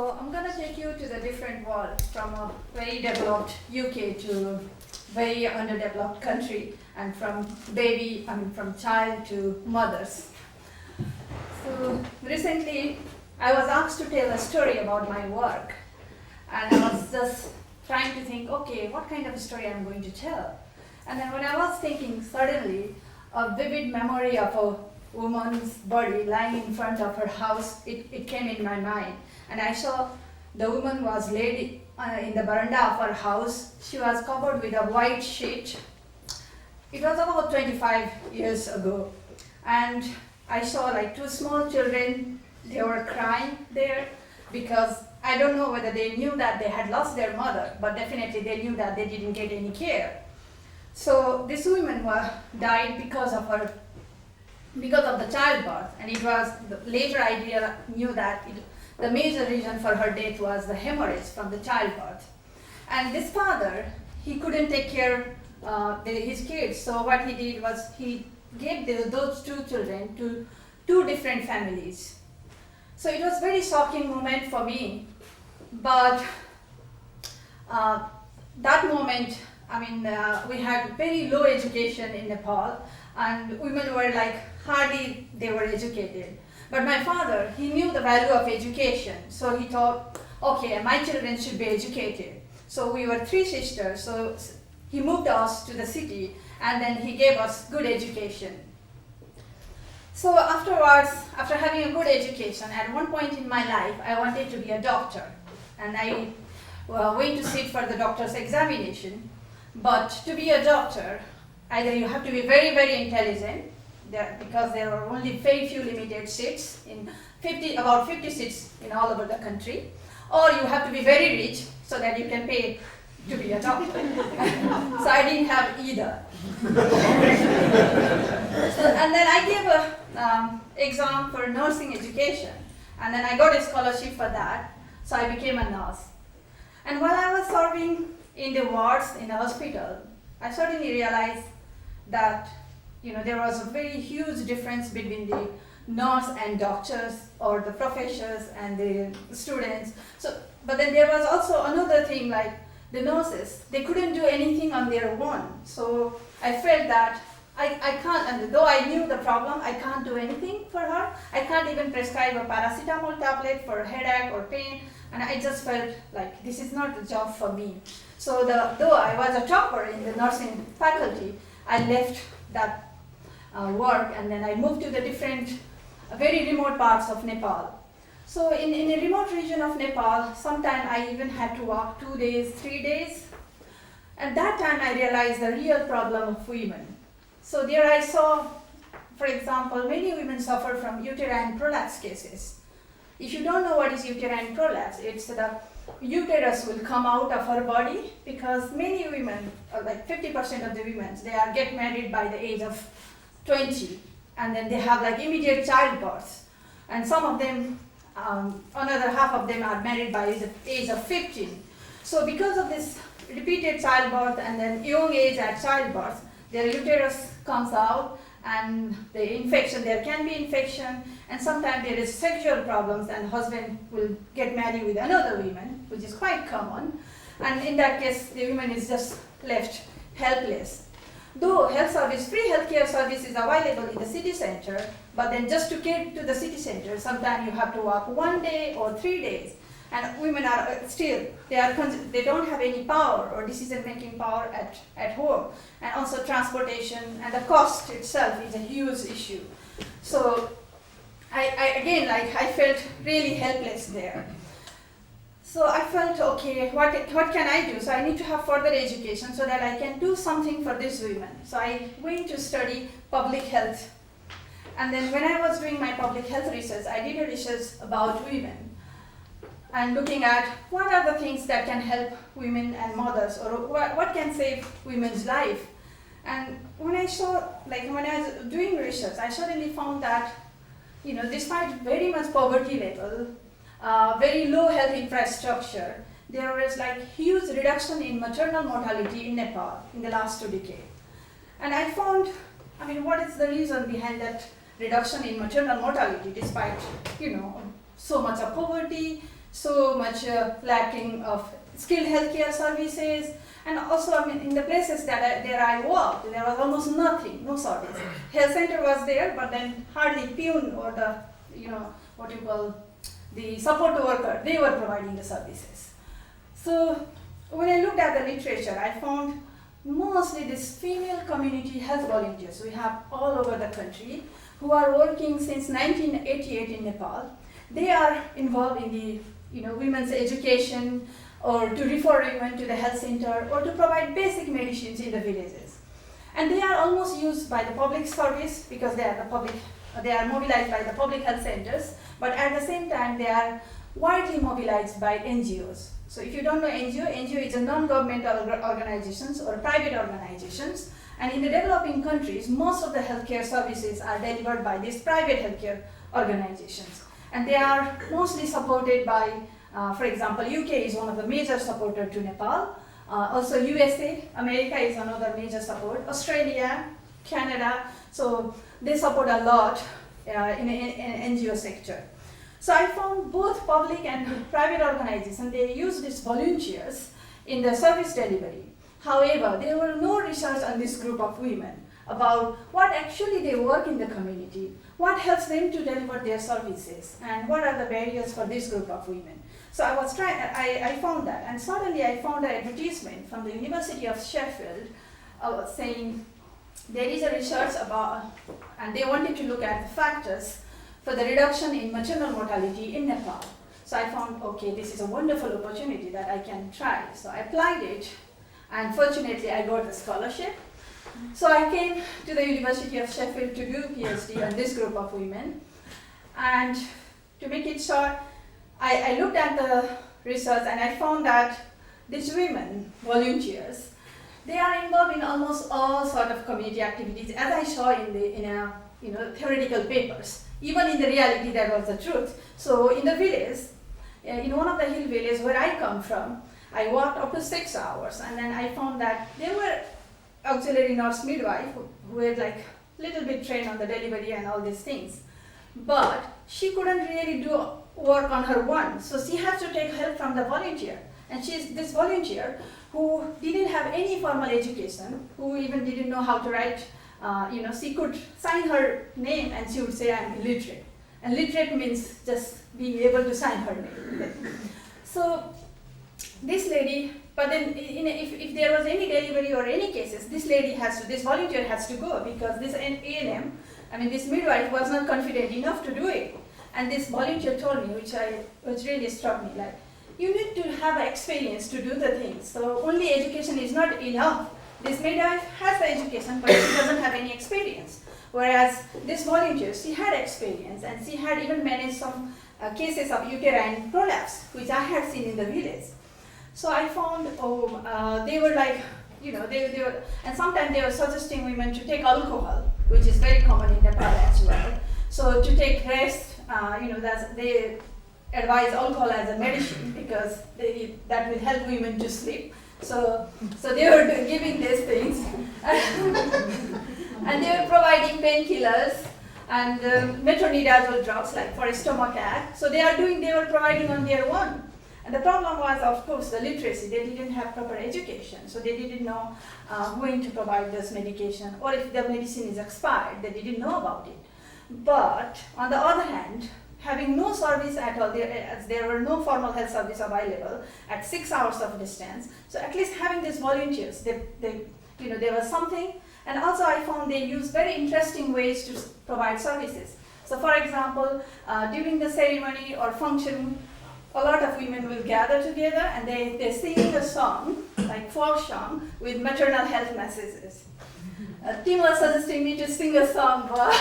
So I'm going to take you to the different world, from a very developed UK to very underdeveloped country, and from from child to mothers. So recently I was asked to tell a story about my work, and I was just trying to think, okay, what kind of a story I'm going to tell? And then when I was thinking, suddenly a vivid memory of a woman's body lying in front of her house, it came in my mind. And I saw the woman was laid in the veranda of her house. She was covered with a white sheet. It was about 25 years ago. And I saw like two small children, they were crying there because I don't know whether they knew that they had lost their mother, but definitely they knew that they didn't get any care. So this woman died because of the childbirth, and it was later I knew that the major reason for her death was the hemorrhage from the childbirth. And this father, he couldn't take care his kids, so what he did was he gave those two children to two different families. So it was a very shocking moment for me, but that moment, we had very low education in Nepal, and women were like hardly they were educated. But my father, he knew the value of education, so he thought, okay, my children should be educated. So we were three sisters, so he moved us to the city, and then he gave us good education. So afterwards, after having a good education, at one point in my life, I wanted to be a doctor, and I went to sit for the doctor's examination. But to be a doctor, either you have to be very, very intelligent, because there are only very few limited seats, about 50 seats in all over the country, or you have to be very rich so that you can pay to be a doctor. So I didn't have either. And then I gave an exam for nursing education, and then I got a scholarship for that, so I became a nurse. And while I was serving in the wards in the hospital, I suddenly realized that there was a very huge difference between the nurse and doctors, or the professors and the students. But then there was also another thing, like the nurses, they couldn't do anything on their own. So I felt that I can't, and though I knew the problem, I can't do anything for her. I can't even prescribe a paracetamol tablet for headache or pain, and I just felt like this is not the job for me. So though I was a topper in the nursing faculty, I left that work, and then I moved to the different, very remote parts of Nepal. So in a remote region of Nepal, sometimes I even had to walk 2 days, 3 days. At that time, I realized the real problem of women. So there I saw, for example, many women suffer from uterine prolapse cases. If you don't know what is uterine prolapse, it's the uterus will come out of her body, because many women, like 50% of the women, they get married by the age of 20, and then they have like immediate childbirth. And some of them, another half of them are married by the age of 15. So because of this repeated childbirth and then young age at childbirth, their uterus comes out, and the infection, there can be infection, and sometimes there is sexual problems, and husband will get married with another woman, which is quite common. And in that case, the woman is just left helpless. Though free healthcare service is available in the city center, but then just to get to the city center, sometimes you have to walk 1 day or 3 days. And women are still, they don't have any power or decision-making power at home. And also transportation and the cost itself is a huge issue. So I felt really helpless there. So I felt, okay, what can I do? So I need to have further education so that I can do something for these women. So I went to study public health. And then when I was doing my public health research, I did a research about women, and looking at what are the things that can help women and mothers, or what can save women's life. And when I was doing research, I suddenly found that, despite very much poverty level, very low health infrastructure, there was like huge reduction in maternal mortality in Nepal in the last 2 decades. And I found, what is the reason behind that reduction in maternal mortality, despite, so much of poverty, so much lacking of skilled healthcare services, and also in the places that I worked, there was almost nothing, no service. Health center was there, but then hardly peon or the the support worker, they were providing the services. So when I looked at the literature, I found mostly this female community health volunteers we have all over the country who are working since 1988 in Nepal. They are involved in the women's education, or to refer women to the health center, or to provide basic medicines in the villages. And they are almost used by the public service because they are mobilized by the public health centers, but at the same time they are widely mobilized by NGOs. So if you don't know NGO is a non-governmental organizations or private organizations, and in the developing countries, most of the healthcare services are delivered by these private healthcare organizations. And they are mostly supported by, for example, UK is one of the major supporters to Nepal. Also USA, America is another major support. Australia, Canada, so they support a lot in NGO sector. So I found both public and private organizations, they use these volunteers in the service delivery. However, there were no research on this group of women about what actually they work in the community, what helps them to deliver their services, and what are the barriers for this group of women. So I found that, and suddenly I found an advertisement from the University of Sheffield saying there is a research about, and they wanted to look at the factors for the reduction in maternal mortality in Nepal. So I found, okay, this is a wonderful opportunity that I can try. So I applied it, and fortunately I got the scholarship. So I came to the University of Sheffield to do a PhD on this group of women. And to make it short, I looked at the research and I found that these women, volunteers, they are involved in almost all sorts of community activities, as I saw in theoretical papers. Even in the reality, that was the truth. So in the village, in one of the hill villages where I come from, I walked up to 6 hours, and then I found that there were auxiliary nurse midwife who were like little bit trained on the delivery and all these things. But she couldn't really do work on her own, so she had to take help from the volunteer. And she's this volunteer who didn't have any formal education, who even didn't know how to write. She could sign her name and she would say, I'm illiterate. And literate means just being able to sign her name. So this lady, but then if there was any delivery or any cases, this volunteer has to go, because this A&M, this midwife was not confident enough to do it. And this volunteer told me, which really struck me, like, you need to have experience to do the things. So only education is not enough. This midwife has the education, but she doesn't have any experience. Whereas this volunteer, she had experience, and she had even managed some cases of uterine prolapse, which I had seen in the village. So I found, they were like, they were, and sometimes they were suggesting women to take alcohol, which is very common in Nepal as well. So to take rest, they advise alcohol as a medicine because that will help women to sleep. So they were giving these things, and they were providing painkillers and metronidazole drugs like for a stomach ache. So they were providing on their own. And the problem was, of course, the literacy. They didn't have proper education, so they didn't know when to provide this medication, or if the medicine is expired, they didn't know about it. But on the other hand, having no service at all, as there were no formal health service available at 6 hours of distance. So at least having these volunteers, there was something. And also I found they use very interesting ways to provide services. So for example, during the ceremony or function, a lot of women will gather together and they sing a song, like folk song, with maternal health messages. Tim was suggesting me to sing a song, but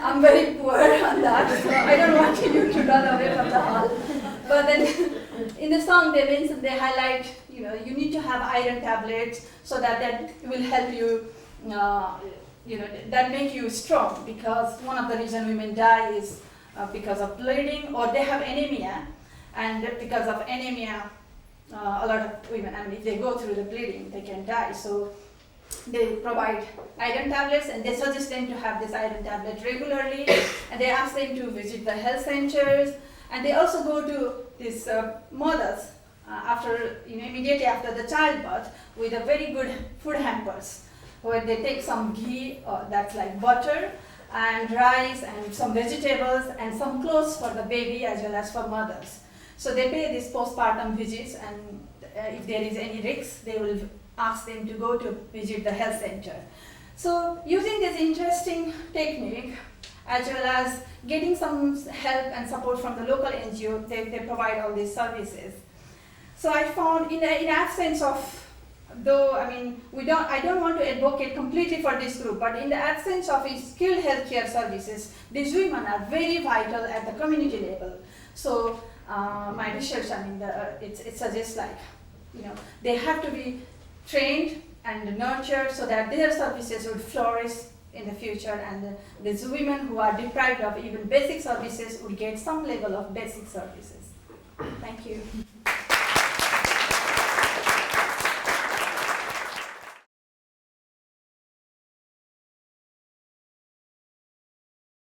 I'm very poor on that, so I don't want you to run away from the hall. But then in the song they highlight, you need to have iron tablets so that will help you, that make you strong, because one of the reasons women die is because of bleeding, or they have anemia, and because of anemia, a lot of women, if they go through the bleeding, they can die. So they provide iron tablets, and they suggest them to have this iron tablet regularly, and they ask them to visit the health centers, And they also go to these mothers immediately after the childbirth with a very good food hampers, where they take some ghee, that's like butter, and rice and some vegetables and some clothes for the baby as well as for mothers. So they pay these postpartum visits, and if there is any risk, they will ask them to go to visit the health center. So using this interesting technique, as well as getting some help and support from the local NGO, they provide all these services. So I found in absence of, though I don't want to advocate completely for this group, but in the absence of skilled healthcare services, these women are very vital at the community level. So my research, it suggests they have to be trained and nurtured so that their services would flourish in the future, and these women who are deprived of even basic services would get some level of basic services. Thank you.